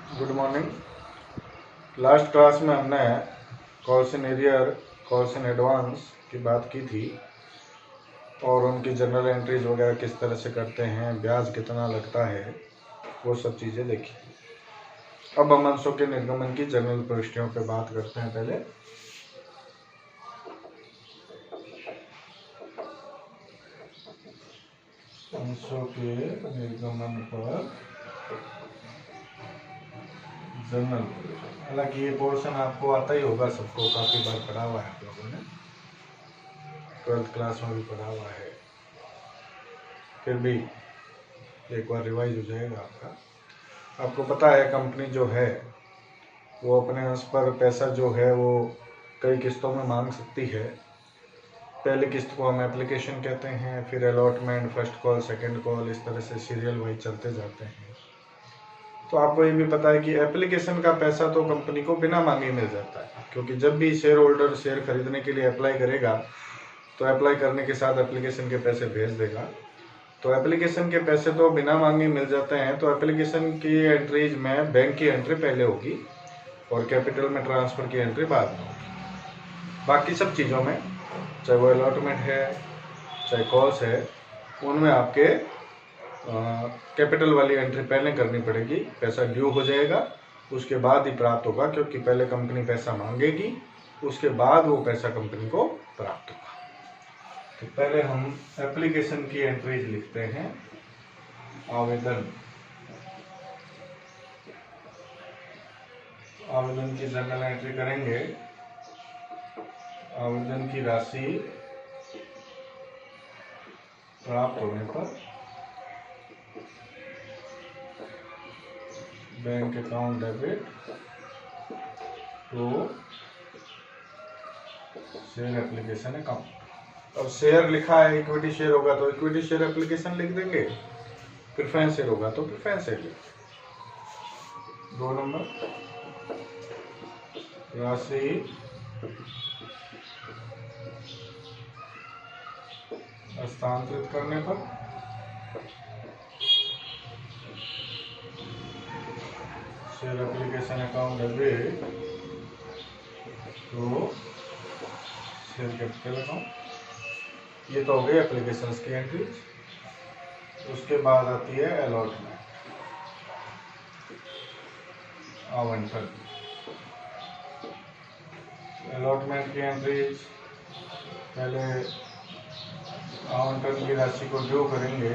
Good morning. Last class में हमने calls in arrear, calls in advance की बात की थी और उनकी जनरल एंट्रीज वगैरह किस तरह से करते हैं, ब्याज कितना लगता है, वो सब चीज़ें देखी। अब हम अंशों के निर्गमन की जनरल प्रविष्टियों पे बात करते हैं। पहले अंशों के निर्गमन पर जनरल प्रविष्टि। हालांकि ये पोर्शन आपको आता ही होगा, सबको काफ़ी बार पढ़ा हुआ है आप लोगों ने, 12th क्लास में भी पढ़ा हुआ है, फिर भी एक बार रिवाइज हो जाएगा आपका। आपको पता है कंपनी जो है वो अपने अंश पर पैसा जो है वो कई किस्तों में मांग सकती है। पहली किस्त को हम एप्लीकेशन कहते हैं, फिर allotment, first call, second call, इस तरह से सीरियल वाइज चलते जाते हैं। तो आपको ये भी पता है कि एप्लीकेशन का पैसा तो कंपनी को बिना मांगे मिल जाता है, क्योंकि जब भी शेयर होल्डर शेयर खरीदने के लिए अप्लाई करेगा तो अप्लाई करने के साथ एप्लीकेशन के पैसे भेज देगा। तो एप्लीकेशन के पैसे तो बिना मांगे मिल जाते हैं। तो एप्लीकेशन की एंट्रीज में बैंक की एंट्री पहले होगी और कैपिटल में ट्रांसफ़र की एंट्री बाद में होगी। बाकी सब चीज़ों में, चाहे वो अलॉटमेंट है चाहे कॉल्स है, उनमें आपके कैपिटल वाली एंट्री पहले करनी पड़ेगी। पैसा ड्यू हो जाएगा, उसके बाद ही प्राप्त होगा, क्योंकि पहले कंपनी पैसा मांगेगी, उसके बाद वो पैसा कंपनी को प्राप्त होगा। तो पहले हम एप्लीकेशन की एंट्रीज लिखते हैं। आवेदन की जनरल एंट्री करेंगे। आवेदन की राशि प्राप्त होने पर bank account debit to share application account. अब शेयर लिखा है, इक्विटी शेयर होगा तो इक्विटी शेयर एप्लीकेशन लिख देंगे, प्रेफरेंस शेयर होगा तो प्रेफरेंस शेयर लिख देंगे। 2 नंबर, राशि हस्तांतरित करने पर share application account debit to share capital account. ये तो हो गई एप्लीकेशन की एंट्री। उसके बाद आती है अलॉटमेंट, आवंटन। अलॉटमेंट की एंट्रीज पहले आवंटन की राशि को ड्यू करेंगे।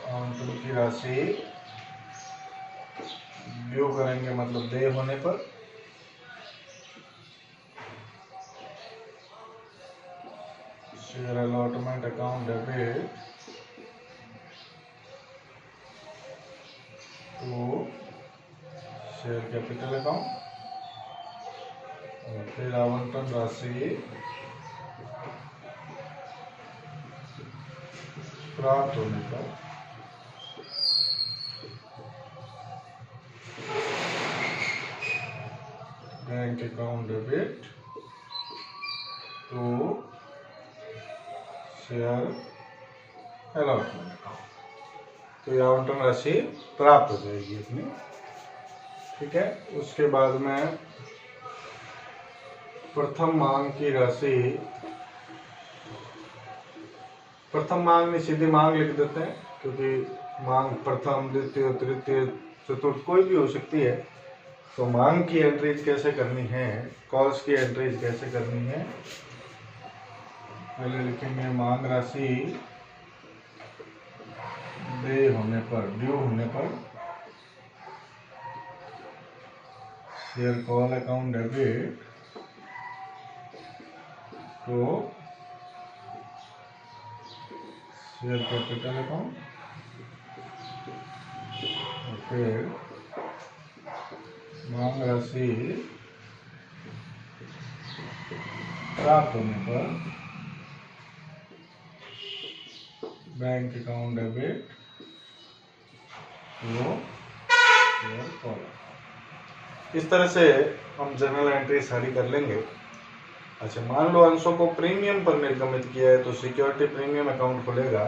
आवंटन की राशि ड्यू करेंगे मतलब देय होने पर। Share allotment account debit to share capital account, और फिर आवंटन राशि प्राप्त होने पर bank account debit to share allotment account. तो ये आवंटन राशि प्राप्त हो जाएगी अपनी, ठीक है। उसके बाद में प्रथम मांग की राशि, प्रथम मांग में सीधी मांग लिख देते हैं, क्योंकि मांग प्रथम, द्वितीय, तृतीय, चतुर्थ कोई भी हो सकती है। तो मांग की एंट्रीज कैसे करनी है, कॉल्स की एंट्रीज कैसे करनी है, पहले लिखेंगे मांग राशि देय होने पर, ड्यू होने पर शेयर कॉल अकाउंट डेबिट तो शेयर कैपिटल अकाउंट, और फिर मांग राशि प्राप्त होने पर बैंक अकाउंट डेबिट तो शेयर कॉल। इस तरह से हम जनरल एंट्री सारी कर लेंगे। अच्छा, मान लो अंशों को प्रीमियम पर निर्गमित किया है तो सिक्योरिटी प्रीमियम अकाउंट खुलेगा।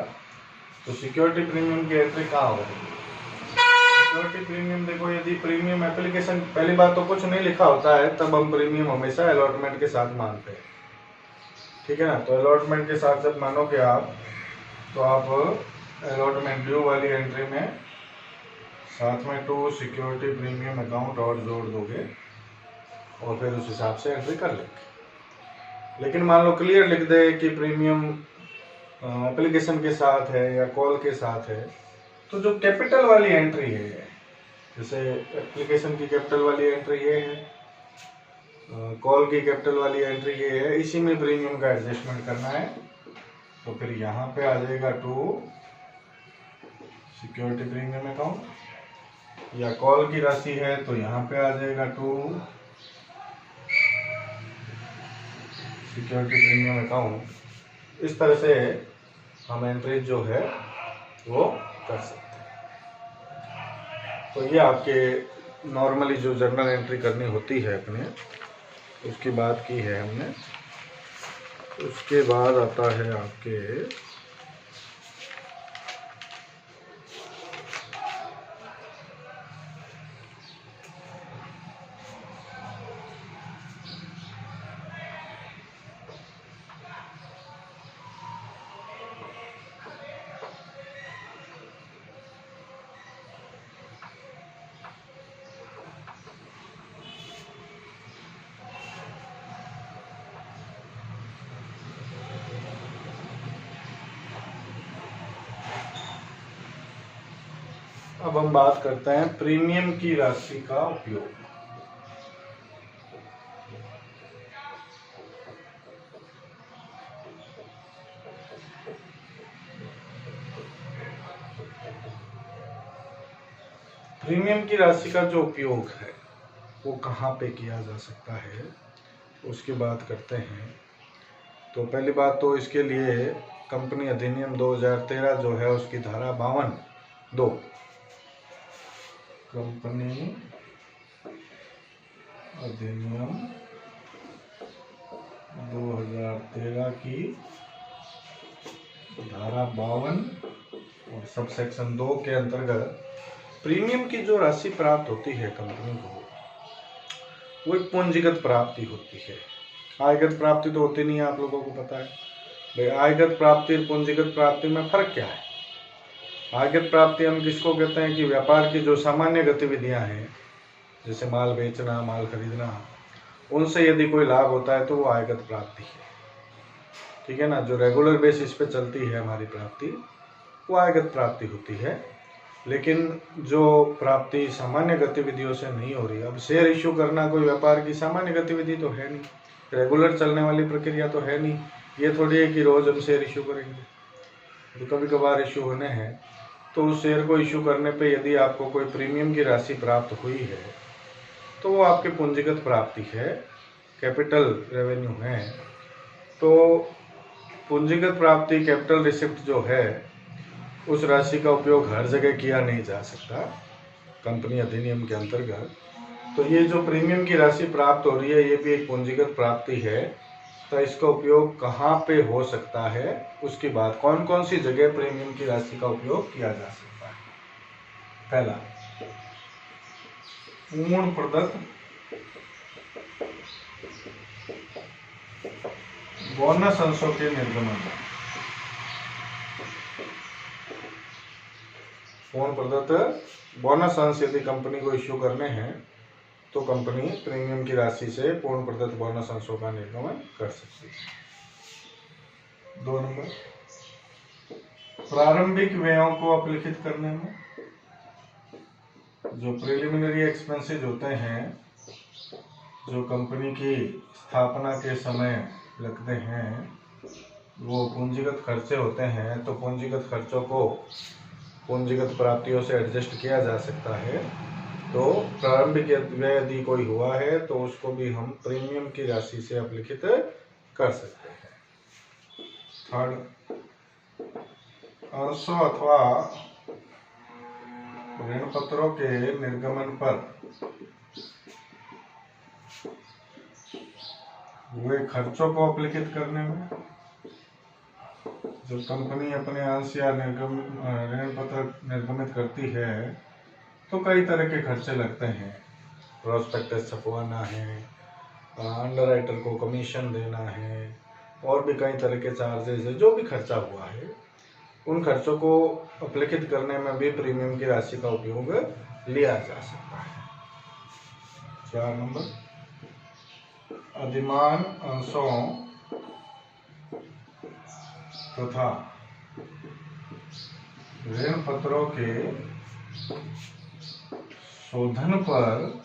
तो सिक्योरिटी प्रीमियम की एंट्री कहाँ होगी? सिक्योरिटी प्रीमियम देखो, यदि प्रीमियम एप्लीकेशन, पहली बात तो कुछ नहीं लिखा होता है तब हम प्रीमियम हमेशा अलॉटमेंट के साथ मानते हैं, ठीक है ना। तो अलॉटमेंट के साथ जब मानोगे आप, तो आप अलॉटमेंट ड्यू वाली एंट्री में साथ में टू सिक्योरिटी प्रीमियम अकाउंट और जोड़ दोगे और फिर उस हिसाब से एंट्री कर लेंगे। लेकिन मान लो क्लियर लिख दे कि प्रीमियम एप्लीकेशन के साथ है या कॉल के साथ है, तो जो कैपिटल वाली एंट्री है, जैसे एप्लीकेशन की कैपिटल वाली एंट्री ये है, कॉल की कैपिटल वाली एंट्री ये है, इसी में प्रीमियम का एडजस्टमेंट करना है। तो फिर यहाँ पे आ जाएगा टू सिक्योरिटी प्रीमियम अकाउंट, या कॉल की राशि है तो यहाँ पे आ जाएगा टू सिक्योरिटी प्रीमियम अकाउंट। इस तरह से हम एंट्री जो है वो कर सकते हैं। तो ये आपके नॉर्मली जो जर्नल एंट्री करनी होती है अपने, उसकी बात की है हमने। उसके बाद आता है आपके अब हम बात करते हैं प्रीमियम की राशि का उपयोग। प्रीमियम की राशि का जो उपयोग है वो कहाँ पे किया जा सकता है, उसकी बात करते हैं। तो पहली बात तो इसके लिए कंपनी अधिनियम 2013 जो है उसकी धारा 52(2), कंपनी अधिनियम 2013 की धारा 52 और सब सेक्शन 2 के अंतर्गत प्रीमियम की जो राशि प्राप्त होती है कंपनी को, वो एक पूंजीगत प्राप्ति होती है। आयगत प्राप्ति तो होती नहीं है, आप लोगों को पता है भाई। आयगत प्राप्ति और पूंजीगत प्राप्ति में फर्क क्या है? आयगत प्राप्ति हम किसको कहते हैं कि व्यापार की जो सामान्य गतिविधियां हैं, जैसे माल बेचना, माल खरीदना, उनसे यदि कोई लाभ होता है तो वो आयगत प्राप्ति है, ठीक है ना। जो रेगुलर बेसिस पे चलती है हमारी प्राप्ति, वो आयगत प्राप्ति होती है। लेकिन जो प्राप्ति सामान्य गतिविधियों से नहीं हो रही, अब शेयर इश्यू करना कोई व्यापार की सामान्य गतिविधि तो है नहीं, रेगुलर चलने वाली प्रक्रिया तो है नहीं। ये थोड़ी है कि रोज हम शेयर इश्यू करेंगे, तो कभी कभार इश्यू होने हैं। तो उस शेयर को इश्यू करने पे यदि आपको कोई प्रीमियम की राशि प्राप्त हुई है तो वो आपकी पूंजीगत प्राप्ति है, कैपिटल रेवेन्यू है। तो पूंजीगत प्राप्ति, कैपिटल रिसिप्ट जो है, उस राशि का उपयोग हर जगह किया नहीं जा सकता कंपनी अधिनियम के अंतर्गत। तो ये जो प्रीमियम की राशि प्राप्त हो रही है, ये भी एक पूंजीगत प्राप्ति है। तो इसका उपयोग कहाँ पे हो सकता है, उसकी बात, कौन कौन सी जगह प्रीमियम की राशि का उपयोग किया जा सकता है। पहला, पूर्ण प्रदत्त बोनस अंशों के निर्गमन। पूर्ण प्रदत्त बोनस अंश यदि कंपनी को इश्यू करने हैं तो कंपनी प्रीमियम की राशि से पूर्ण प्रदत्त बोनस अंशों का निर्गमन कर सकती है। 2 नंबर, प्रारंभिक व्ययों को अपलिखित करने में, जो प्रिलिमिनरी एक्सपेंसेस होते हैं, जो कंपनी की स्थापना के समय लगते हैं, वो पूंजीगत खर्चे होते हैं। तो पूंजीगत खर्चों को पूंजीगत प्राप्तियों से एडजस्ट किया जा सकता है। तो प्रारंभिक व्यय यदि कोई हुआ है तो उसको भी हम प्रीमियम की राशि से अपलिखित कर सकते हैं। थर्ड, अंशों अथवा ऋण पत्रों के निर्गमन पर हुए खर्चों को अपलिखित करने में, जब कंपनी अपने अंश या ऋण पत्र निर्गमित करती है तो कई तरह के खर्चे लगते हैं, प्रोस्पेक्टस छपवाना है, अंडरराइटर को कमीशन देना है, और भी कई तरह के चार्जेस है। जो भी खर्चा हुआ है उन खर्चों को अपलिखित करने में भी प्रीमियम की राशि का उपयोग लिया जा सकता है। 4 नंबर, अधिमान अंशों तथा ऋण पत्रों के शोधन पर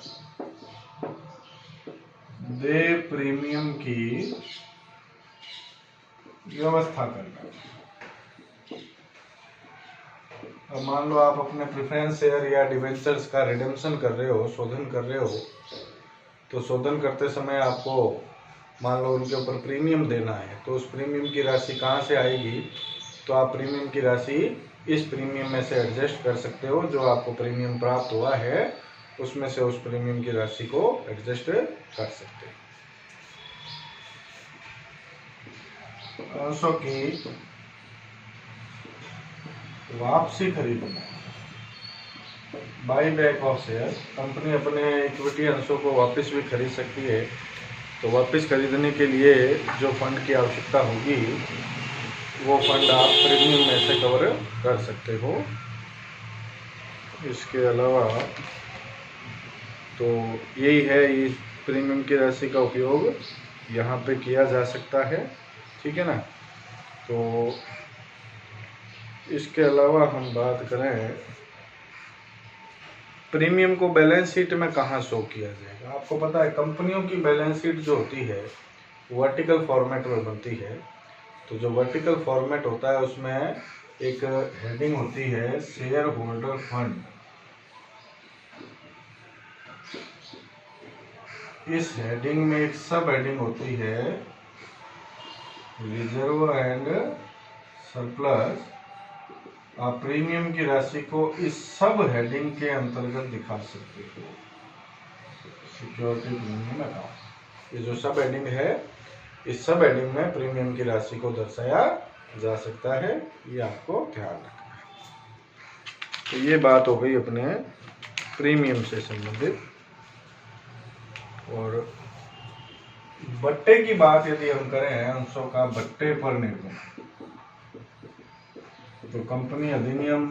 देय प्रीमियम की व्यवस्था करना। अब मान लो आप अपने प्रेफरेंस शेयर या डिवेंचर्स का रिडेम्पशन कर रहे हो, शोधन कर रहे हो, तो शोधन करते समय आपको मान लो उनके ऊपर प्रीमियम देना है, तो उस प्रीमियम की राशि कहाँ से आएगी? तो आप प्रीमियम की राशि इस प्रीमियम में से एडजस्ट कर सकते हो। जो आपको प्रीमियम प्राप्त हुआ है उसमें से उस प्रीमियम की राशि को एडजस्ट कर सकते हैं। अंशों की वापसी खरीदना, by back of share. Company अपने इक्विटी अंशों को वापस भी खरीद सकती है, तो वापस खरीदने के लिए जो फंड की आवश्यकता होगी वो फंड आप प्रीमियम में से कवर कर सकते हो। इसके अलावा तो यही है, इस प्रीमियम की राशि का उपयोग यहाँ पे किया जा सकता है, ठीक है ना। तो इसके अलावा हम बात करें प्रीमियम को बैलेंस शीट में कहाँ शो किया जाएगा। आपको पता है कंपनियों की बैलेंस शीट जो होती है वर्टिकल फॉर्मेट में बनती है। तो जो वर्टिकल फॉर्मेट होता है उसमें एक हेडिंग होती है शेयर होल्डर फंड। इस हेडिंग में एक सब हेडिंग होती है रिजर्व एंड सरप्लस। आप प्रीमियम की राशि को इस सब हेडिंग के अंतर्गत दिखा सकते हो, सिक्योरिटी प्रीमियम अकाउंट। ये जो सब हेडिंग है, इस सब हेडिंग में प्रीमियम की राशि को दर्शाया जा सकता है, ये आपको ध्यान रखना है। तो ये बात हो गई अपने प्रीमियम से संबंधित। और बट्टे की बात यदि हम करें, अंशों का बट्टे पर निर्गमन, तो कंपनी अधिनियम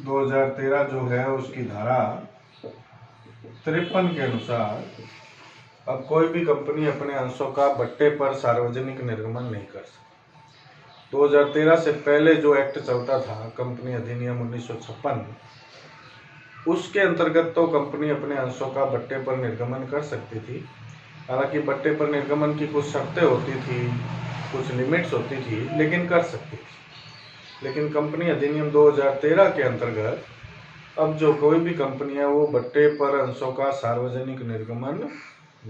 2013 जो है उसकी धारा 53 के अनुसार अब कोई भी कंपनी अपने अंशों का बट्टे पर सार्वजनिक निर्गमन नहीं कर सकती। 2013 से पहले जो एक्ट चलता था कंपनी अधिनियम 1956, उसके अंतर्गत तो कंपनी अपने अंशों का बट्टे पर निर्गमन कर सकती थी। हालांकि बट्टे पर निर्गमन की कुछ शर्तें होती थी, कुछ लिमिट्स होती थी, लेकिन कर सकती थी। लेकिन कंपनी अधिनियम 2013 के अंतर्गत अब जो कोई भी कंपनी है वो बट्टे पर अंशों का सार्वजनिक निर्गमन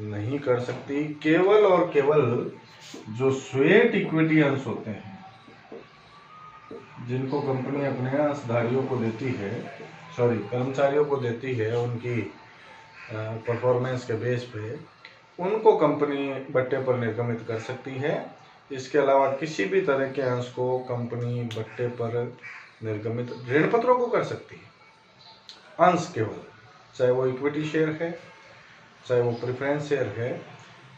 नहीं कर सकती। केवल और केवल जो स्वेट इक्विटी अंश होते हैं, जिनको कंपनी अपने अंशधारियों को देती है, कर्मचारियों को देती है उनकी परफॉर्मेंस के बेस पे, उनको कंपनी बट्टे पर निर्गमित कर सकती है। इसके अलावा किसी भी तरह के अंश को कंपनी बट्टे पर निर्गमित, ऋण पत्रों को कर सकती है, अंश केवल, चाहे वो इक्विटी शेयर है चाहे वो प्रेफरेंस शेयर है,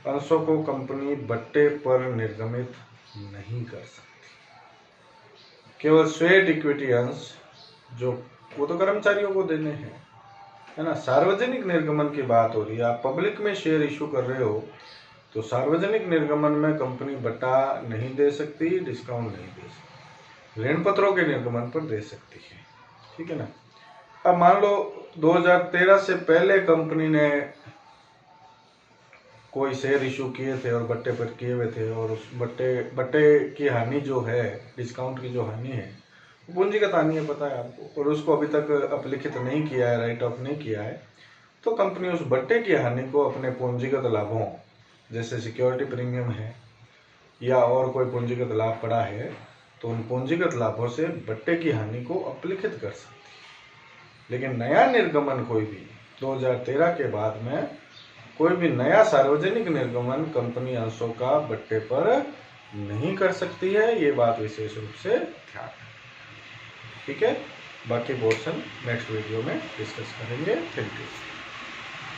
अंशों को कंपनी बट्टे पर निर्गमित नहीं कर सकती। केवल स्वेट इक्विटी अंश जो वो तो कर्मचारियों को देने हैं, है ना। सार्वजनिक निर्गमन की बात हो रही है, आप पब्लिक में शेयर इशू कर रहे हो, तो सार्वजनिक निर्गमन में कंपनी बट्टा नहीं दे सकती, डिस्काउंट नहीं दे सकती, ऋण पत्रों के निर्गमन पर दे सकती है, ठीक है ना। अब मान लो 2013 से पहले कंपनी ने कोई शेयर इशू किए थे और बट्टे पर किए हुए थे, और उस बट्टे की हानि जो है, डिस्काउंट की जो हानि है, पूंजीगत हानि है, पता है आपको, और उसको अभी तक अपलिखित नहीं किया है, राइट ऑफ नहीं किया है, तो कंपनी उस बट्टे की हानि को अपने पूंजीगत लाभों, जैसे सिक्योरिटी प्रीमियम है या और कोई पूंजीगत लाभ पड़ा है, तो उन पूंजीगत लाभों से बट्टे की हानि को अपलिखित कर सकती है। लेकिन नया निर्गमन कोई भी 2013 के बाद में कोई भी नया सार्वजनिक निर्गमन कंपनी अंशों का बट्टे पर नहीं कर सकती है। ये बात विशेष रूप से ध्यान, ठीक है। बाकी पोर्शन नेक्स्ट वीडियो में डिस्कस करेंगे। Thank you.